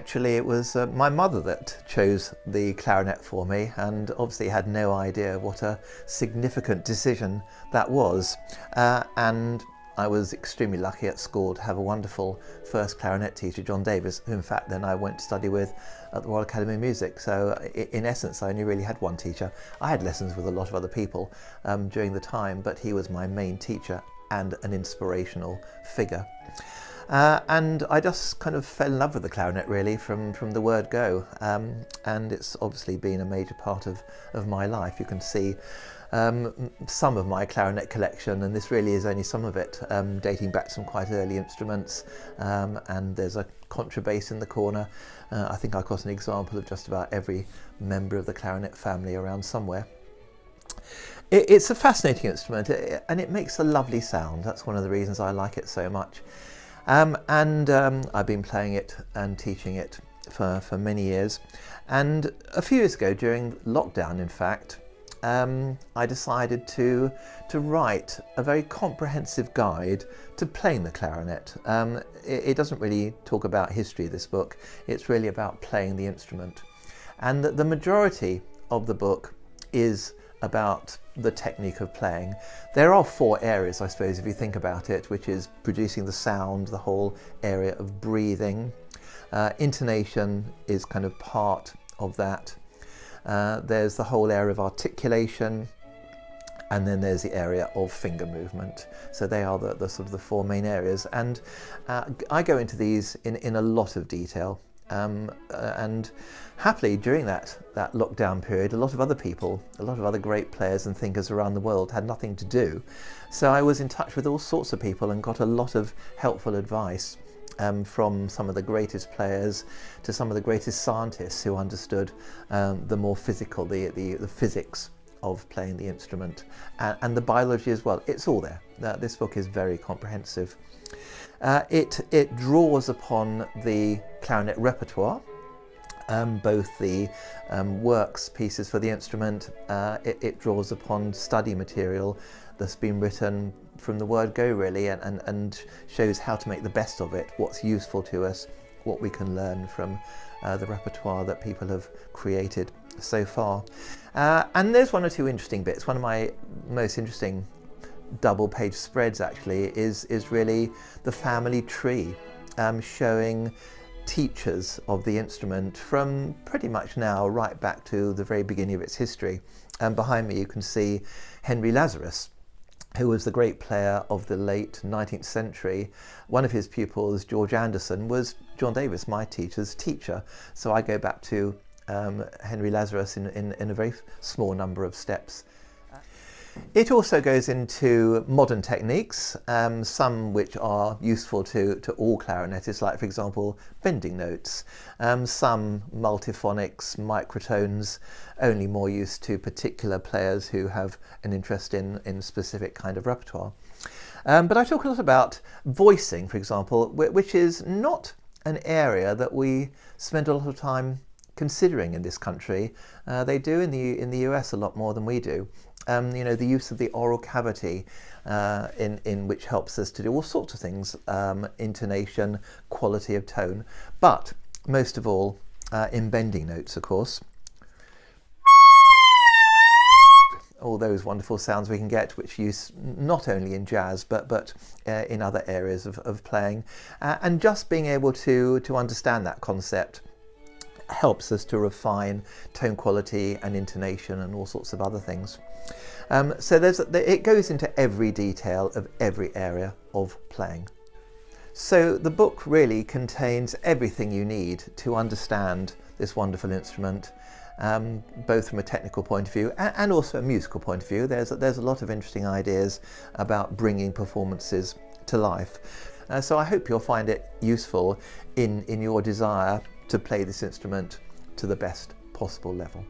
actually it was my mother that chose the clarinet for me, and obviously had no idea what a significant decision that was. And I was extremely lucky at school to have a wonderful first clarinet teacher, John Davis, who in fact then I went to study with at the Royal Academy of Music. So in essence, I only really had one teacher. I had lessons with a lot of other people during the time, but he was my main teacher and an inspirational figure. And I just kind of fell in love with the clarinet really from the word go, and it's obviously been a major part of my life. You can see some of my clarinet collection, and this really is only some of it, dating back to some quite early instruments, and there's a contrabass in the corner. I think I've got an example of just about every member of the clarinet family around somewhere. It's a fascinating instrument, and it makes a lovely sound. That's one of the reasons I like it so much. I've been playing it and teaching it for many years. And a few years ago, during lockdown in fact, I decided to write a very comprehensive guide to playing the clarinet. It doesn't really talk about history, this book. It's really about playing the instrument. And the majority of the book is about the technique of playing. There are four areas, I suppose, if you think about it, which is producing the sound, the whole area of breathing. Intonation is kind of part of that. There's the whole area of articulation, and then there's the area of finger movement. So they are the sort of the four main areas, and I go into these in a lot of detail. And happily during that lockdown period, a lot of other people, a lot of other great players and thinkers around the world had nothing to do. So I was in touch with all sorts of people and got a lot of helpful advice from some of the greatest players to some of the greatest scientists who understood the more physical, the physics of playing the instrument, and the biology as well. It's all there. This book is very comprehensive. It draws upon the clarinet repertoire, both the works pieces for the instrument. It draws upon study material that's been written from the word go really, and shows how to make the best of it, what's useful to us, what we can learn from the repertoire that people have created so far. And there's one or two interesting bits. One of my most interesting double-page spreads actually is really the family tree, showing teachers of the instrument from pretty much now right back to the very beginning of its history. And behind me you can see Henry Lazarus, who was the great player of the late 19th century. One of his pupils, George Anderson, was John Davis, my teacher's teacher. So I go back to Henry Lazarus in a very small number of steps. It also goes into modern techniques, some which are useful to all clarinetists, like for example bending notes, some multiphonics, microtones, only more used to particular players who have an interest in specific kind of repertoire. But I talk a lot about voicing, for example, which is not an area that we spend a lot of time considering in this country. They do in the US a lot more than we do. You know, the use of the oral cavity in which helps us to do all sorts of things, intonation, quality of tone, but most of all in bending notes, of course. All those wonderful sounds we can get, which use not only in jazz but in other areas of playing, and just being able to understand that concept helps us to refine tone quality and intonation and all sorts of other things. So it goes into every detail of every area of playing. So the book really contains everything you need to understand this wonderful instrument, both from a technical point of view and also a musical point of view. There's a lot of interesting ideas about bringing performances to life. So I hope you'll find it useful in your desire to play this instrument to the best possible level.